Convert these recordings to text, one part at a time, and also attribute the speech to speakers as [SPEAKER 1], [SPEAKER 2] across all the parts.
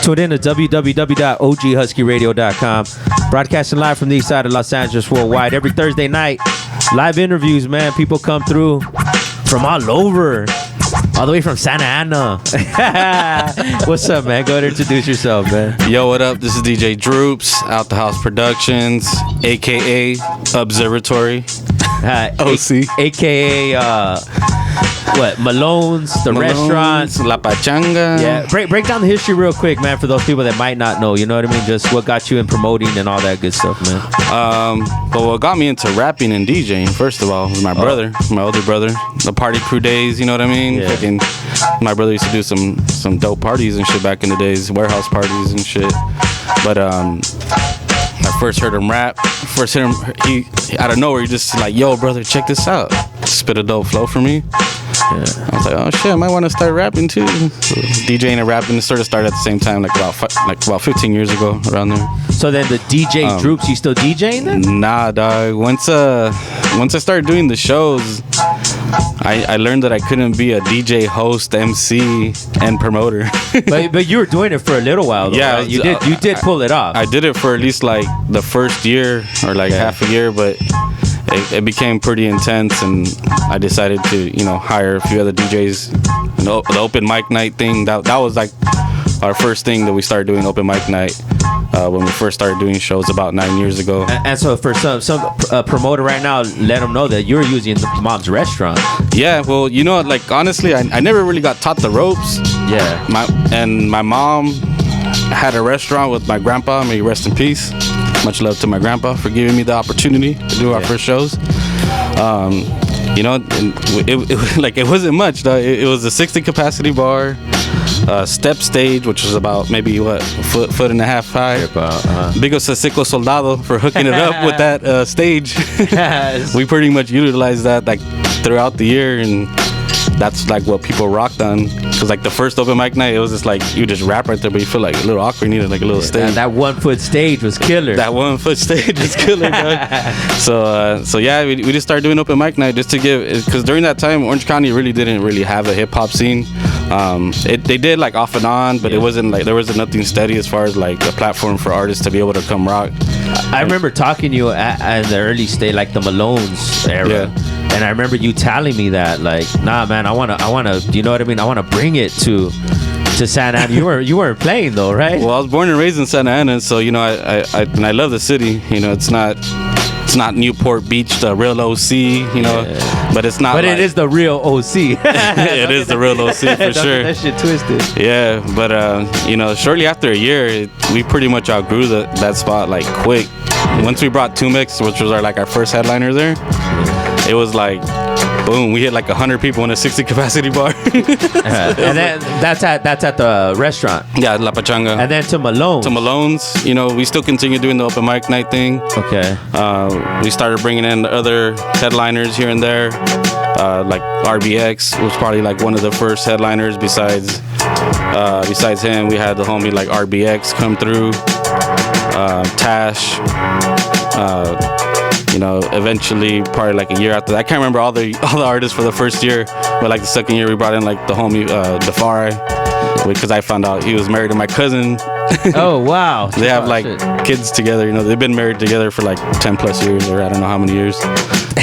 [SPEAKER 1] Tune in to www.oghuskyradio.com. Broadcasting live from the east side of Los Angeles worldwide every Thursday night. Live interviews, man. People come through from all over. All the way from Santa Ana. What's up, man? Go ahead and introduce yourself, man.
[SPEAKER 2] Yo, what up? This is DJ Droops, Out the House Productions, a.k.a. Observatory. OC.
[SPEAKER 1] A.k.a. What? Malone's, the restaurant.
[SPEAKER 2] La Pachanga.
[SPEAKER 1] Yeah. Break down the history real quick, man, for those people that might not know. You know what I mean? Just what got you in promoting and all that good stuff, man.
[SPEAKER 2] But what got me into rapping and DJing, first of all, was my brother, my older brother. The party crew days, you know what I mean?
[SPEAKER 1] Yeah.
[SPEAKER 2] Fucking, my brother used to do some dope parties and shit back in the days, warehouse parties and shit. But I first heard him rap. He out of nowhere, he just like, yo, brother, check this out. Spit a dope flow for me. Yeah. I was like, oh shit, I might want to start rapping too. So DJing and rapping sort of started at the same time, like about 15 years ago, around there.
[SPEAKER 1] So then the DJ Droops, you still DJing then?
[SPEAKER 2] Nah, dog. Once I started doing the shows, I learned that I couldn't be a DJ, host, MC, and promoter.
[SPEAKER 1] but you were doing it for a little while though,
[SPEAKER 2] yeah,
[SPEAKER 1] right? You did pull it off.
[SPEAKER 2] I did it for at least like the first year or like half a year, but it became pretty intense, and I decided to, hire a few other DJs. And the open mic night thing, that was like our first thing that we started doing, open mic night, when we first started doing shows about 9 years ago.
[SPEAKER 1] And so for some promoter right now, let them know that you're using the mom's restaurant.
[SPEAKER 2] Yeah, well, like honestly, I never really got taught the ropes.
[SPEAKER 1] Yeah.
[SPEAKER 2] My mom had a restaurant with my grandpa, may he rest in peace. Much love to my grandpa for giving me the opportunity to do our first shows. It wasn't much though. It was a 60 capacity bar, step stage, which was about maybe foot and a half high. Big of Ciclo Soldado for hooking it up with that stage. We pretty much utilized that like throughout the year, and that's like what people rocked on. Cause like the first open mic night, it was just like you just rap right there, but you feel like a little awkward, needed like a little stage.
[SPEAKER 1] That 1 foot stage was killer.
[SPEAKER 2] That 1 foot stage was killer, dog. So yeah, we just started doing open mic night just to give, because during that time Orange County really didn't have a hip hop scene. They did like off and on, but it wasn't like there wasn't nothing steady as far as like a platform for artists to be able to come rock.
[SPEAKER 1] I remember talking to you at the early stage, like the Malone's era. Yeah. And I remember you telling me that, like, nah, man, I wanna, you know what I mean? I wanna bring it to Santa Ana. You weren't playing though, right?
[SPEAKER 2] Well, I was born and raised in Santa Ana, so I love the city. It's not Newport Beach, the real OC, but it's not.
[SPEAKER 1] But it is the real OC.
[SPEAKER 2] It is the real OC for sure.
[SPEAKER 1] That shit twisted.
[SPEAKER 2] Yeah, but shortly after a year, we pretty much outgrew that spot like quick. Once we brought Tumix, which was our first headliner there, it was like, boom, we hit like 100 people in a 60 capacity bar.
[SPEAKER 1] And then that's at the restaurant.
[SPEAKER 2] Yeah, La Pachanga.
[SPEAKER 1] And then to Malone's,
[SPEAKER 2] we still continue doing the open mic night thing.
[SPEAKER 1] Okay.
[SPEAKER 2] We started bringing in other headliners here and there. Like RBX was probably like one of the first headliners. Besides him, we had the homie like RBX come through. Tash. Eventually, probably like a year after that, I can't remember all the artists for the first year, but like the second year, we brought in like the homie Defari, because I found out he was married to my cousin.
[SPEAKER 1] Oh wow!
[SPEAKER 2] They have like kids together. They've been married together for like 10 plus years, or I don't know how many years.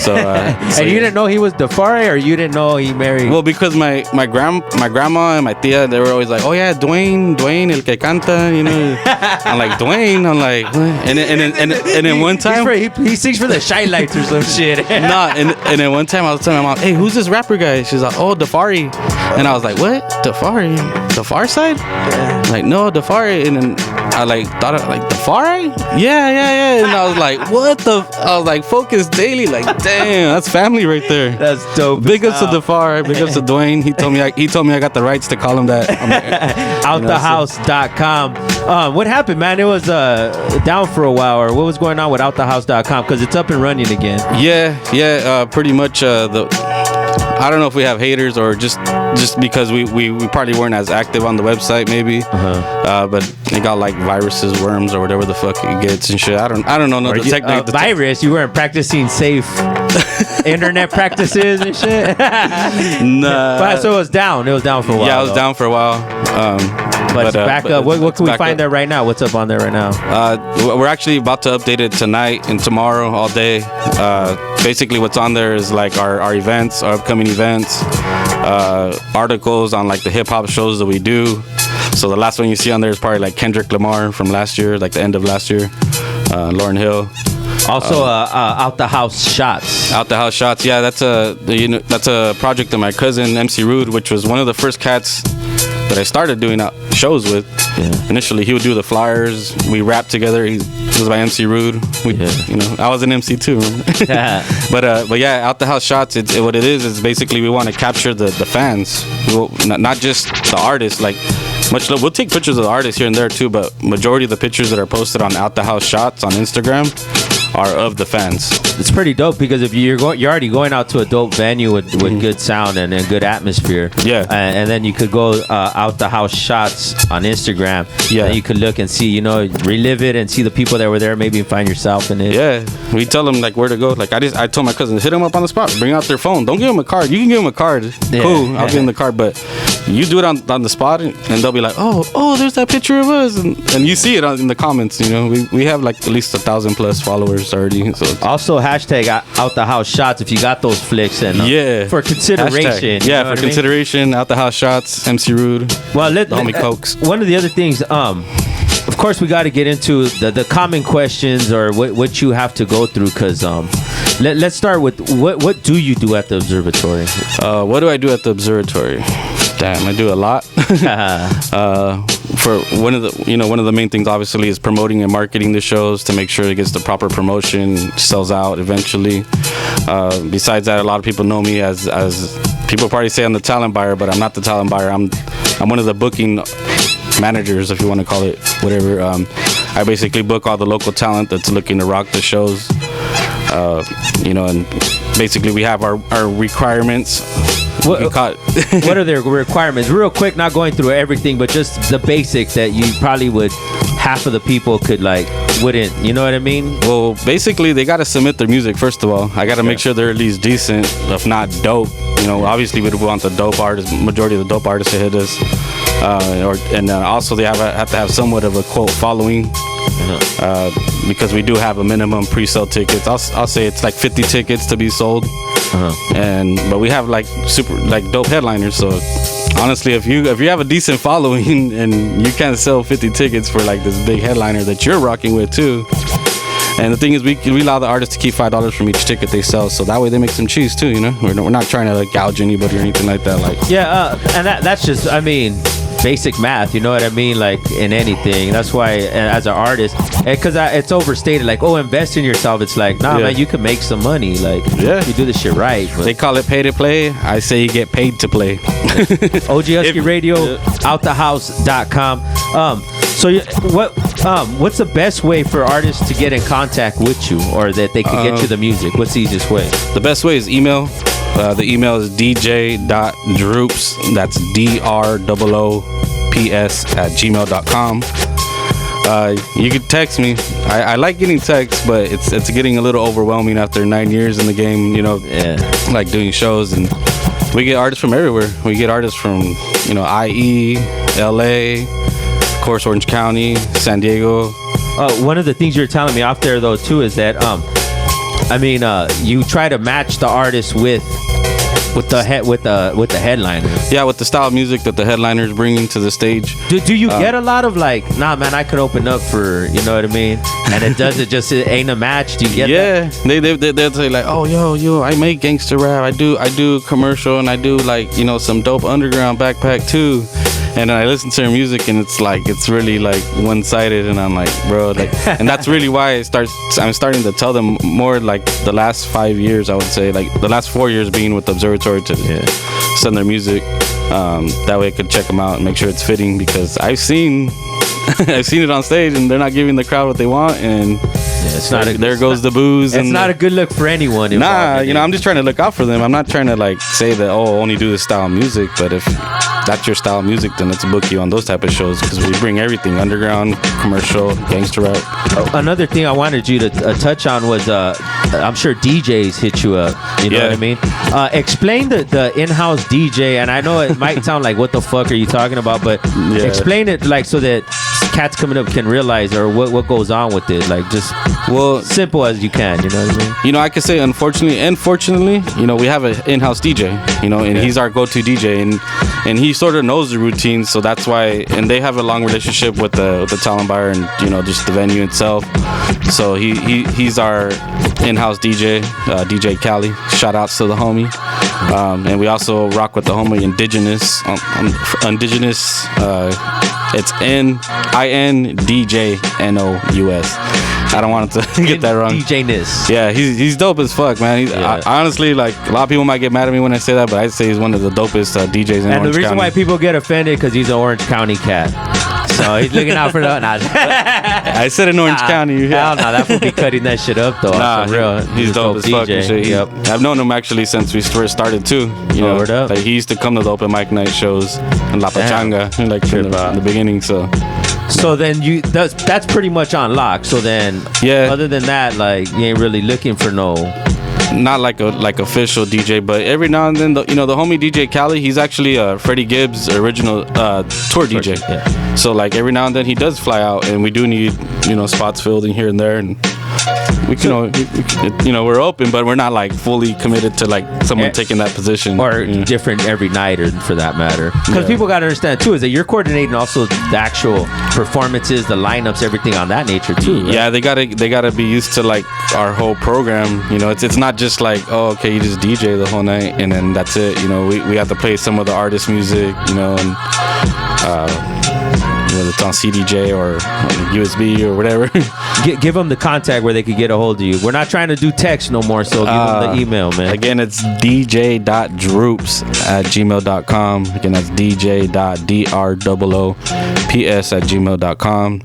[SPEAKER 2] So,
[SPEAKER 1] and you didn't know he was Defari, or you didn't know he married?
[SPEAKER 2] Well, because my grandma and my tia, they were always like, oh yeah, Dwayne, el que canta, I'm like, Dwayne, I'm like, what? And then one time
[SPEAKER 1] he sings for the Shy Lights or some shit.
[SPEAKER 2] and then one time I was telling my mom, hey, who's this rapper guy? She's like, oh, Defari. And I was like, what? Defari? The Far Side? Yeah. Like, no, Defari. And then I thought Defari? Yeah. And I was like, what the? I was like, Focus Daily. Like, damn, that's family right there.
[SPEAKER 1] That's dope.
[SPEAKER 2] Big ups to Defari. Big ups to Dwayne. He told me I got the rights to call him that.
[SPEAKER 1] Outthehouse.com. What happened, man? It was down for a while, or what was going on with outthehouse.com? Because it's up and running again.
[SPEAKER 2] Yeah. Pretty much. I don't know if we have haters or just just because we probably weren't as active on the website, maybe. But it got like viruses, worms, or whatever the fuck it gets and shit. I don't know the technique.
[SPEAKER 1] Virus. You weren't practicing safe internet practices and shit.
[SPEAKER 2] Nah.
[SPEAKER 1] But so it was down. It was down for a while.
[SPEAKER 2] Yeah, it was down for a while.
[SPEAKER 1] But back up. What can we find there right now? What's up on there right now?
[SPEAKER 2] We're actually about to update it tonight and tomorrow all day. Basically, what's on there is like our events, our upcoming events, articles on like the hip hop shows that we do. So the last one you see on there is probably like Kendrick Lamar from last year, like the end of last year. Lauryn Hill.
[SPEAKER 1] Also, out the house shots.
[SPEAKER 2] Out the house shots. Yeah, that's a project of my cousin MC Rude, which was one of the first cats that I started doing shows with. Yeah. Initially, he would do the flyers. We rapped together. He was by MC Rude. I was an MC too. But yeah, out the house shots. What it is basically we want to capture the fans, not just the artists. Like we'll take pictures of the artists here and there too, but majority of the pictures that are posted on Out the House Shots on Instagram are of the fans.
[SPEAKER 1] It's pretty dope because if you're already going out to a dope venue with good sound and good atmosphere.
[SPEAKER 2] Yeah.
[SPEAKER 1] And then you could go Out the House Shots on Instagram. Yeah. And you could look and see, relive it and see the people that were there. Maybe find yourself in it.
[SPEAKER 2] Yeah. We tell them like where to go. Like I told my cousin, hit them up on the spot. Bring out their phone. Don't give them a card. You can give them a card. Yeah. Cool. I'll give them the card. But you do it on the spot and they'll be like, oh, there's that picture of us. And you see it in the comments. We have like at least 1,000+ followers already. So
[SPEAKER 1] also hashtag Out the House Shots if you got those flicks and for consideration.
[SPEAKER 2] Yeah, for consideration. Out the House Shots. MC Rude.
[SPEAKER 1] Well,
[SPEAKER 2] the homie Cokes.
[SPEAKER 1] One of the other things, of course, we got to get into the common questions or what you have to go through. Because let's start with what do you do at the Observatory?
[SPEAKER 2] What do I do at the Observatory? Damn, I do a lot. For one of the main things, obviously, is promoting and marketing the shows to make sure it gets the proper promotion, sells out eventually. Besides that, a lot of people know me as people probably say I'm the talent buyer, but I'm not the talent buyer. I'm one of the booking managers, if you want to call it whatever. I basically book all the local talent that's looking to rock the shows. And basically we have our requirements. What
[SPEAKER 1] are their requirements? Real quick, not going through everything, but just the basics that you probably would, half of the people wouldn't, you know what I mean?
[SPEAKER 2] Well, basically, they got to submit their music, first of all. I got to make sure they're at least decent, if not dope. Obviously, we want the dope artists, majority of the dope artists to hit us. Also, they have to have somewhat of a, quote, following. Because we do have a minimum pre-sale tickets. I'll say it's like 50 tickets to be sold. But we have like super like dope headliners. So honestly, if you have a decent following and you can't sell 50 tickets for like this big headliner that you're rocking with too. And the thing is, we allow the artists to keep $5 from each ticket they sell, so that way they make some cheese too. We're not trying to like gouge anybody or anything like that. Like
[SPEAKER 1] and that's just basic math, you know what I mean? Like in anything. That's why as an artist, because it's overstated, like, invest in yourself. It's like, nah, man, you can make some money. Like, you do this shit right.
[SPEAKER 2] But they call it pay to play. I say you get paid to play.
[SPEAKER 1] OG Husky Radio, outthehouse.com. So what's the best way for artists to get in contact with you, or that they can get you the music? What's the easiest way?
[SPEAKER 2] The best way is email. The email is dj.droops, that's droops@gmail.com. You can text me. I like getting texts, but it's getting a little overwhelming after 9 years in the game, like doing shows. And we get artists from everywhere. We get artists from, IE, LA, of course, Orange County, San Diego.
[SPEAKER 1] One of the things you're telling me out there, though, too, is that, you try to match the artist with the headliner.
[SPEAKER 2] Yeah, with the style of music that the headliner's bringing to the stage.
[SPEAKER 1] Do you get a lot of like, nah, man, I could open up for, you know what I mean? And it ain't a match. Do you get that?
[SPEAKER 2] Yeah, they'll say like, oh, yo, I make gangster rap. I do commercial, and I do like, some dope underground backpack too. And I listen to her music, and it's really like one-sided, and I'm like, bro, like, and that's really why I'm starting to tell them more like the last 5 years, I would say, like the last 4 years being with the Observatory to send their music. That way I could check them out and make sure it's fitting, because I've seen it on stage and they're not giving the crowd what they want, and
[SPEAKER 1] it's not.
[SPEAKER 2] There goes the booze.
[SPEAKER 1] It's not a good look for anyone.
[SPEAKER 2] Nah, I'm just trying to look out for them. I'm not trying to like say that only do this style of music. But if that's your style of music, then let's book you on those type of shows because we bring everything: underground, commercial, gangster rap.
[SPEAKER 1] Another thing I wanted you to touch on was I'm sure DJs hit you up. You know what I mean? Explain the in-house DJ, and I know it might sound like what the fuck are you talking about, but explain it like so that cats coming up can realize or what goes on with it, like just simple as you can. You know what I mean?
[SPEAKER 2] I could say unfortunately and fortunately, we have an in-house DJ, and he's our go-to DJ, and he sort of knows the routine, so that's why. And they have a long relationship with the talent buyer and just the venue itself. So he's our in-house DJ, DJ Cali. Shout outs to the homie. And we also rock with the homie Indigenous. It's INDJNOUS. I don't want to get that wrong.
[SPEAKER 1] DJ-ness.
[SPEAKER 2] Yeah, he's dope as fuck, man. I honestly, like, a lot of people might get mad at me when I say that, but I'd say he's one of the dopest DJs in Orange County.
[SPEAKER 1] And the reason why people get offended because he's an Orange County cat. So he's looking out for the.
[SPEAKER 2] I said in Orange County.
[SPEAKER 1] Hell no, that would be cutting that shit up though.
[SPEAKER 2] He's dope as fuck. I've known him actually since we first started too. Like he used to come to the open mic night shows in La Pachanga, like in the beginning. So
[SPEAKER 1] then that's pretty much on lock. So then, other than that, like you ain't really looking for
[SPEAKER 2] not like official DJ, but every now and then, the homie DJ Cali, he's actually Freddie Gibbs' original tour DJ. Yeah. So like every now and then he does fly out, and we do need spots filled in here and there, and we can we're open, but we're not like fully committed to like someone taking that position
[SPEAKER 1] or different every night, or for that matter. Because people got to understand too is that you're coordinating also the actual performances, the lineups, everything on that nature too. Right?
[SPEAKER 2] Yeah, they gotta be used to like our whole program. It's not just like you just DJ the whole night and then that's it. We have to play some of the artist music, and whether it's on CDJ or USB or whatever.
[SPEAKER 1] Give them the contact where they could get a hold of you. We're not trying to do text no more, so give them the email, man.
[SPEAKER 2] Again, it's dj.droops@gmail.com. Again, that's dj.droops@gmail.com.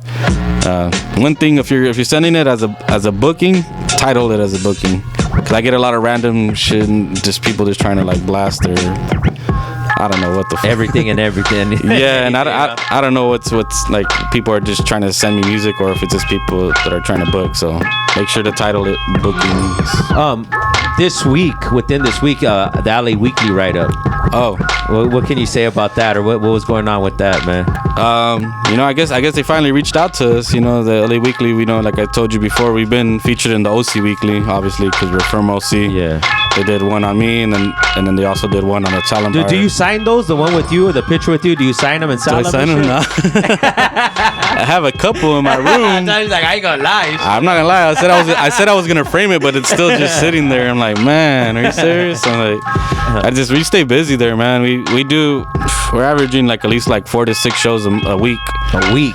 [SPEAKER 2] One thing, if you're sending it as a booking, title it as a booking. Cause I get a lot of random shit and just people just trying to like blast their, I don't know what the
[SPEAKER 1] everything and everything.
[SPEAKER 2] Yeah, and I don't know what's like people are just trying to send me music or if it's just people that are trying to book. So make sure to title it bookings. Within this week, the LA Weekly write-up.
[SPEAKER 1] Oh, what can you say about that, or what was going on with that, man?
[SPEAKER 2] I guess they finally reached out to us. The LA Weekly. Like I told you before, we've been featured in the OC Weekly, obviously, because we're from OC.
[SPEAKER 1] Yeah.
[SPEAKER 2] They did one on me, and then they also did one on the talent.
[SPEAKER 1] Do you sign those? The one with you, or the picture with you? Do you sign them and sell them?
[SPEAKER 2] Do I sign them? No. I have a couple in my room.
[SPEAKER 1] He's like, I ain't gonna lie.
[SPEAKER 2] I'm not gonna lie. I said I was gonna frame it, but it's still just sitting there. I'm like, man, are you serious? I'm like, we stay busy there, man. We're averaging like at least like 4 to 6 shows a week.
[SPEAKER 1] A week.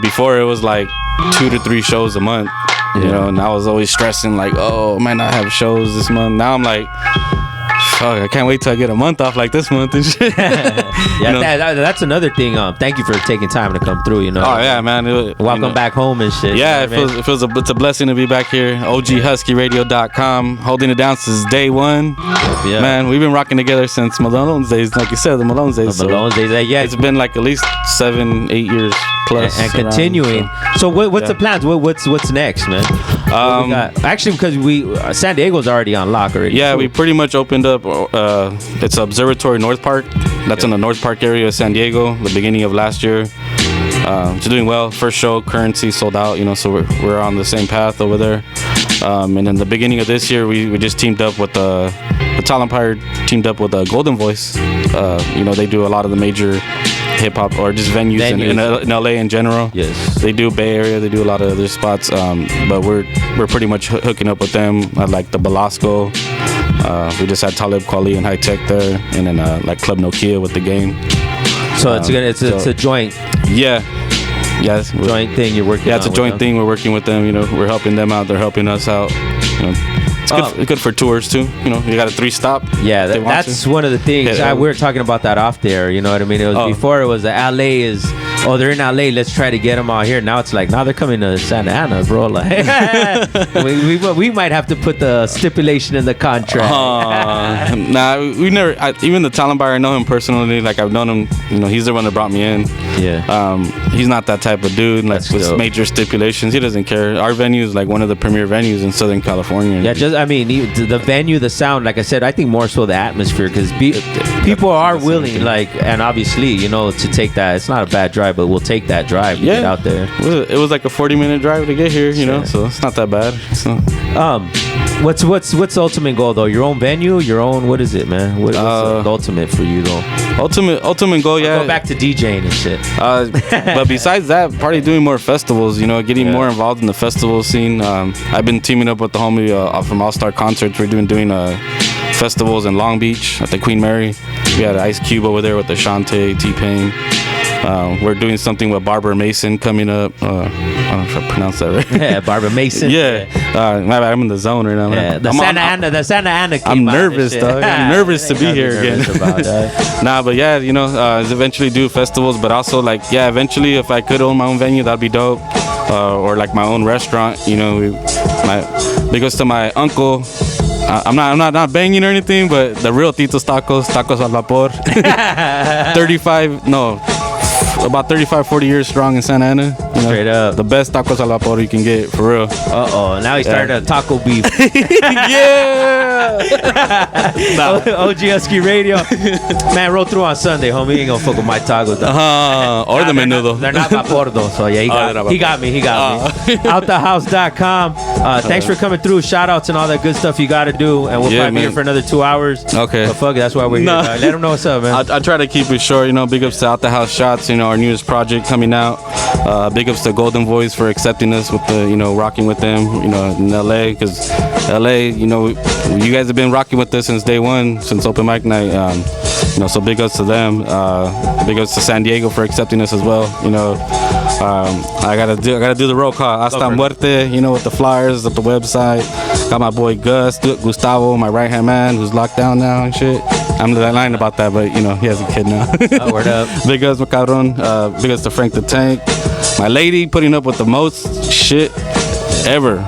[SPEAKER 2] Before it was like 2 to 3 shows a month. And I was always stressing like, oh, man, I have shows this month. Now I'm like, fuck, I can't wait till I get a month off like this month and shit.
[SPEAKER 1] That's another thing. Thank you for taking time to come through.
[SPEAKER 2] Oh yeah, man.
[SPEAKER 1] Welcome back home and shit.
[SPEAKER 2] Yeah, it's a blessing to be back here. OGHuskyRadio.com, holding it down since day one. Yeah, man, we've been rocking together since Malone's days, like you said, the Malone's days. It's been like at least 7-8 years plus,
[SPEAKER 1] and continuing. So what's the plans? What's next, man? Actually, because San Diego's already on lock already.
[SPEAKER 2] Yeah, we pretty much opened up. It's Observatory North Park. That's in the North Park area of San Diego. The beginning of last year. It's doing well. First show, Currency sold out. So we're on the same path over there. And in the beginning of this year, we just teamed up with the Talent Empire. Teamed up with Golden Voice. They do a lot of the major hip hop or just venues. In LA in general.
[SPEAKER 1] Yes.
[SPEAKER 2] They do Bay Area. They do a lot of other spots. But we're pretty much hooking up with them at like the Belasco. We just had Talib Kweli and High Tech there, and then like Club Nokia with the game.
[SPEAKER 1] So it's a joint.
[SPEAKER 2] Yeah. Yes.
[SPEAKER 1] Joint thing you're working.
[SPEAKER 2] Yeah, it's a joint thing. We're working with them. We're helping them out. They're helping us out. It's good for tours too. You got a 3-stop.
[SPEAKER 1] Yeah, that's one of the things. We were talking about that off there. You know what I mean? Before it was LA is oh, they're in LA, let's try to get them out here. Now it's like, now they're coming to Santa Ana, bro. Like, we might have to put the stipulation in the contract.
[SPEAKER 2] Nah, we never. Even the talent buyer, I know him personally. Like, I've known him. You know, he's the one that brought me in.
[SPEAKER 1] Yeah.
[SPEAKER 2] He's not that type of dude. Like, with major stipulations, he doesn't care. Our venue is like one of the premier venues in Southern California.
[SPEAKER 1] Yeah, just I mean, the venue, the sound. Like I said, I think more so the atmosphere, because people are willing, like, and obviously, you know, to take that. It's not a bad drive, but we'll take that drive to get out there.
[SPEAKER 2] It was like a 40-minute drive to get here, you know, so it's not that bad. So.
[SPEAKER 1] What's the ultimate goal though? Your own venue, your own, what is it, man? What's the ultimate for you though?
[SPEAKER 2] Ultimate goal, yeah.
[SPEAKER 1] Go back to DJing and shit.
[SPEAKER 2] But besides that, probably doing more festivals, you know, getting more involved in the festival scene. I've been teaming up with the homie from All Star Concerts. We're doing festivals in Long Beach at the Queen Mary. We had Ice Cube over there with the Shantae, T-Pain. We're doing something with Barbara Mason coming up. I don't know if I pronounced that right.
[SPEAKER 1] Yeah, Barbara Mason.
[SPEAKER 2] Yeah. My bad, I'm in the zone right now.
[SPEAKER 1] Yeah, the Santa Ana came
[SPEAKER 2] I'm nervous, dog. I'm nervous to be here again. Nah, but yeah, you know, eventually do festivals, but also like, yeah, eventually if I could own my own venue, that'd be dope. Or like my own restaurant, you know. Because to my uncle, I'm not banging or anything, but the real Tito's tacos al vapor. About 35, 40 years strong in Santa Ana. You know,
[SPEAKER 1] straight up.
[SPEAKER 2] The best tacos al vapor you can get, for real.
[SPEAKER 1] Uh-oh, now he started a taco beef.
[SPEAKER 2] Yeah!
[SPEAKER 1] OG Husky Radio. Man, roll through on Sunday, homie. He ain't gonna fuck with my tacos.
[SPEAKER 2] Or the menudo.
[SPEAKER 1] They're not vapor though, so yeah, he got me. Outthehouse.com. Thanks for coming through. Shout outs and all that good stuff you gotta do. And we'll probably be here for another 2 hours.
[SPEAKER 2] Okay.
[SPEAKER 1] But fuck it, that's why we're here. Let them know what's up, man.
[SPEAKER 2] I try to keep it short, you know. Big ups to Out the House Shots, you know, our newest project coming out. Big ups to Golden Voice for accepting us with the, you know, rocking with them, you know, in LA, because LA, you know, you guys have been rocking with us since day one, since open mic night. You know, so big ups to them. Big ups to San Diego for accepting us as well. You know, I gotta do the roll call. Hasta Muerte, you know, with the flyers at the website. Got my boy Gustavo, my right hand man, who's locked down now and shit. I'm lying about that, but you know, he has a kid now.
[SPEAKER 1] Word up.
[SPEAKER 2] Big ups, Macabron. Big ups to Frank the Tank. My lady putting up with the most shit ever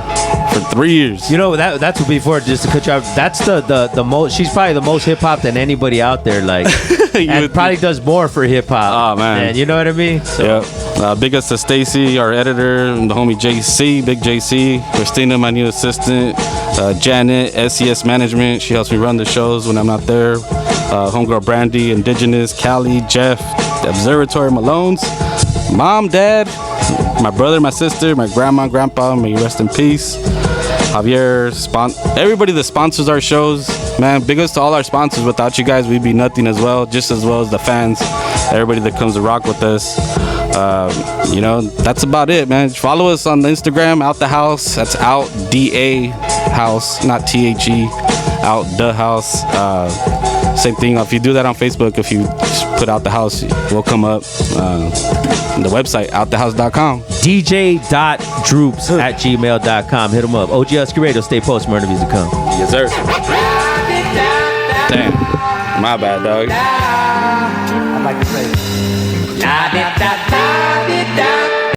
[SPEAKER 2] for 3 years.
[SPEAKER 1] You know, that's before, just to cut you off, that's the most, she's probably the most hip hop than anybody out there, like, and probably does more for hip hop.
[SPEAKER 2] Oh man,
[SPEAKER 1] you know what I mean? So.
[SPEAKER 2] Yeah. Big ups to Stacy, our editor, and the homie JC, Big JC, Christina, my new assistant, Janet, SES Management, she helps me run the shows when I'm not there. Homegirl Brandy, Indigenous, Callie, Jeff, the Observatory, Malone's, Mom, Dad, my brother, my sister, my grandma, grandpa, may you rest in peace. Javier, everybody that sponsors our shows, man, big ups to all our sponsors. Without you guys, we'd be nothing as well, just as well as the fans, everybody that comes to rock with us. You know, that's about it, man. Follow us on Instagram, Out the House. That's Out DA House, not THE. Out the House. Same thing. If you do that on Facebook, if you just put Out the House, we'll come up. The website, outthehouse.com.
[SPEAKER 1] DJ.droops@gmail.com. Hit them up. OG Husky Radio. Stay posted. More interviews to come.
[SPEAKER 2] Yes, sir. Damn. My bad, dog.